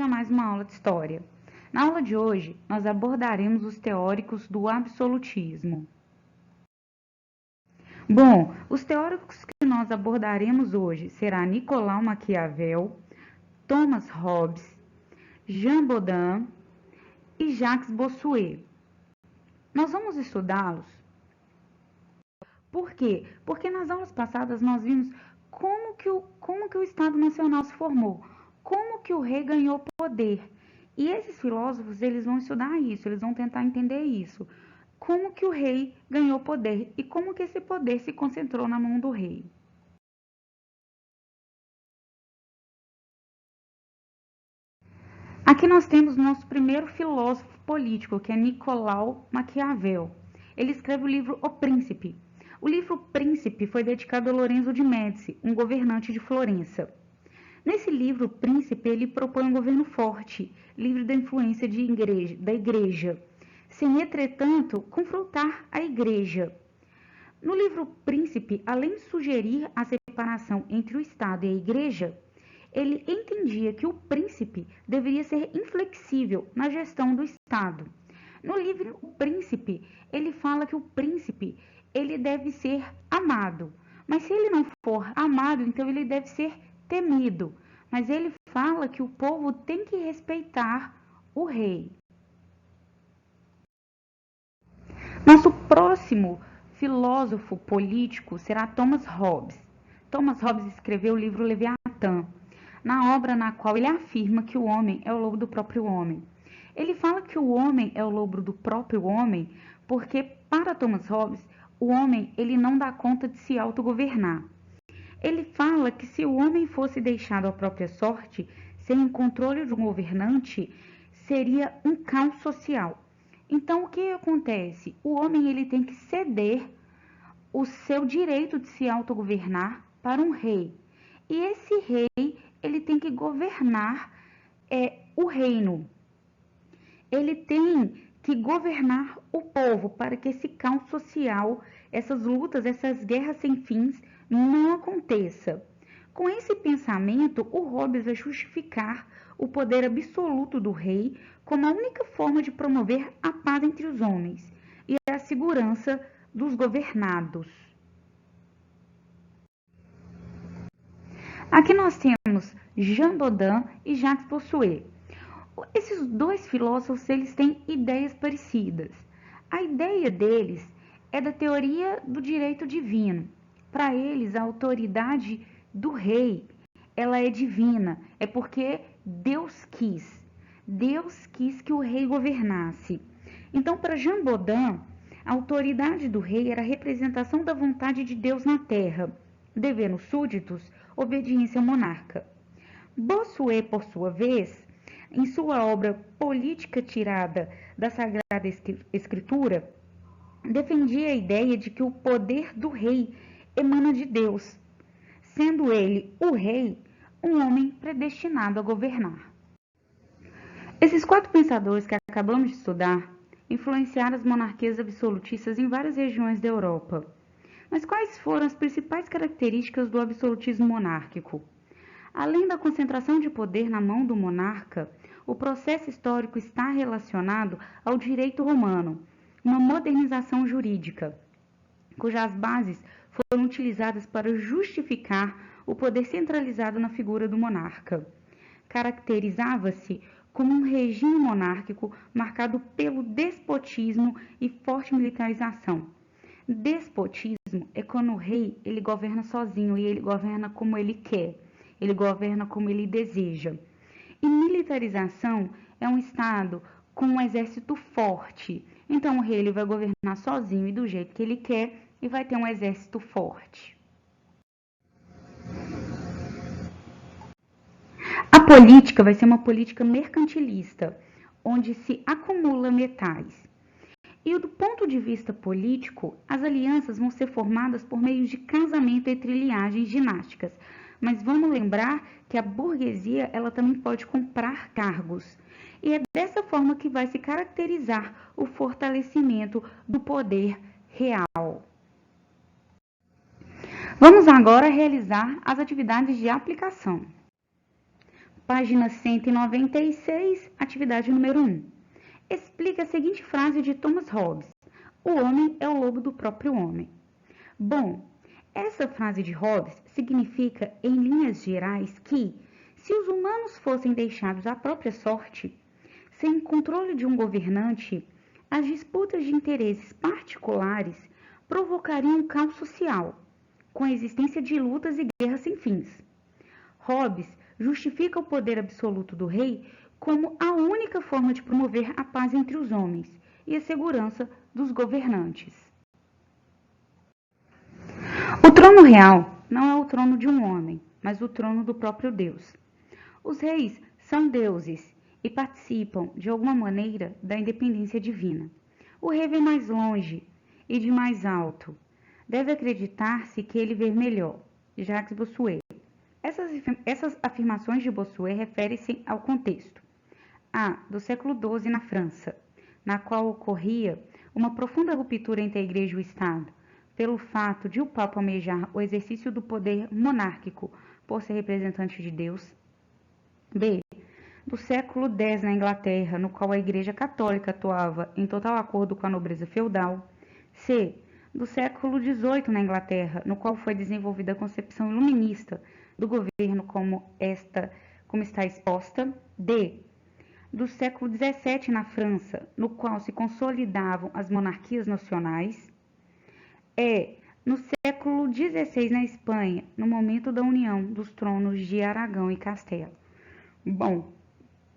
a mais uma aula de História. Na aula de hoje, nós abordaremos os teóricos do absolutismo. Bom, os teóricos que nós abordaremos hoje serão Nicolau Maquiavel, Thomas Hobbes, Jean Bodin e Jacques Bossuet. Nós vamos estudá-los. Por quê? Porque nas aulas passadas nós vimos como que o Estado Nacional se formou, como que o rei ganhou poder. E esses filósofos, eles vão estudar isso, eles vão tentar entender isso. Como que o rei ganhou poder e como que esse poder se concentrou na mão do rei. Aqui nós temos nosso primeiro filósofo político, que é Nicolau Maquiavel. Ele escreve o livro O Príncipe. O livro Príncipe foi dedicado a Lorenzo de Médici, um governante de Florença. Nesse livro, o Príncipe ele propõe um governo forte, livre da influência da igreja, sem, entretanto, confrontar a igreja. No livro Príncipe, além de sugerir a separação entre o Estado e a igreja, ele entendia que o príncipe deveria ser inflexível na gestão do Estado. No livro O Príncipe, ele fala que o príncipe ele deve ser amado, mas se ele não for amado, então ele deve ser temido. Mas ele fala que o povo tem que respeitar o rei. Nosso próximo filósofo político será Thomas Hobbes. Thomas Hobbes escreveu o livro Leviatã, na obra na qual ele afirma que o homem é o lobo do próprio homem. Ele fala que o homem é o lobo do próprio homem porque, para Thomas Hobbes, o homem ele não dá conta de se autogovernar. Ele fala que se o homem fosse deixado à própria sorte, sem o controle de um governante, seria um caos social. Então, o que acontece? O homem ele tem que ceder o seu direito de se autogovernar para um rei. E esse rei ele tem que governar o reino. Ele tem que governar o povo para que esse caos social, essas lutas, essas guerras sem fins não aconteça. Com esse pensamento, o Hobbes vai justificar o poder absoluto do rei como a única forma de promover a paz entre os homens e a segurança dos governados. Aqui nós temos Jean Bodin e Jacques Bossuet. Esses dois filósofos eles têm ideias parecidas. A ideia deles é da teoria do direito divino. Para eles, a autoridade do rei ela é divina, é porque Deus quis. Deus quis que o rei governasse. Então, para Jean Bodin, a autoridade do rei era a representação da vontade de Deus na terra, devendo os súditos obediência ao monarca. Bossuet, por sua vez, em sua obra Política tirada da Sagrada Escritura, defendia a ideia de que o poder do rei emana de Deus, sendo ele, o rei, um homem predestinado a governar. Esses quatro pensadores que acabamos de estudar influenciaram as monarquias absolutistas em várias regiões da Europa. Mas quais foram as principais características do absolutismo monárquico? Além da concentração de poder na mão do monarca, o processo histórico está relacionado ao direito romano, uma modernização jurídica, cujas bases foram utilizadas para justificar o poder centralizado na figura do monarca. Caracterizava-se como um regime monárquico marcado pelo despotismo e forte militarização. Despotismo é quando o rei ele governa sozinho e ele governa como ele quer, ele governa como ele deseja. E militarização é um estado com um exército forte. Então o rei ele vai governar sozinho e do jeito que ele quer e vai ter um exército forte. A política vai ser uma política mercantilista, onde se acumula metais. E do ponto de vista político, as alianças vão ser formadas por meio de casamento entre linhagens dinásticas. Mas vamos lembrar que a burguesia ela também pode comprar cargos. E é dessa forma que vai se caracterizar o fortalecimento do poder real. Vamos agora realizar as atividades de aplicação. Página 196, atividade número 1. Explica a seguinte frase de Thomas Hobbes: o homem é o lobo do próprio homem. Bom, essa frase de Hobbes significa, em linhas gerais, que, se os humanos fossem deixados à própria sorte, sem controle de um governante, as disputas de interesses particulares provocariam um caos social, com a existência de lutas e guerras sem fins. Hobbes justifica o poder absoluto do rei como a única forma de promover a paz entre os homens e a segurança dos governantes. O trono real não é o trono de um homem, mas o trono do próprio Deus. Os reis são deuses e participam, de alguma maneira, da independência divina. O rei vê mais longe e de mais alto. Deve acreditar-se que ele vê melhor. Jacques Bossuet. Essas afirmações de Bossuet referem-se ao contexto do século XII na França, na qual ocorria uma profunda ruptura entre a Igreja e o Estado, pelo fato de o Papa almejar o exercício do poder monárquico por ser representante de Deus. B. Do século X na Inglaterra, no qual a Igreja Católica atuava em total acordo com a nobreza feudal. C. Do século XVIII na Inglaterra, no qual foi desenvolvida a concepção iluminista do governo como está exposta. D. Do século XVII na França, no qual se consolidavam as monarquias nacionais. E. No século XVI na Espanha, no momento da união dos tronos de Aragão e Castela. Bom,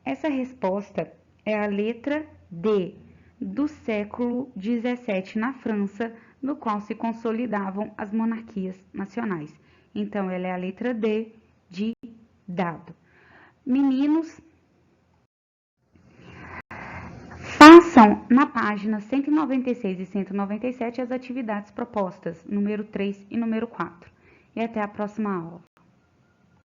essa resposta é a letra D, do século XVII na França, no qual se consolidavam as monarquias nacionais. Então, ela é a letra D de dado. Meninos, façam na página 196 e 197 as atividades propostas, número 3 e número 4. E até a próxima aula.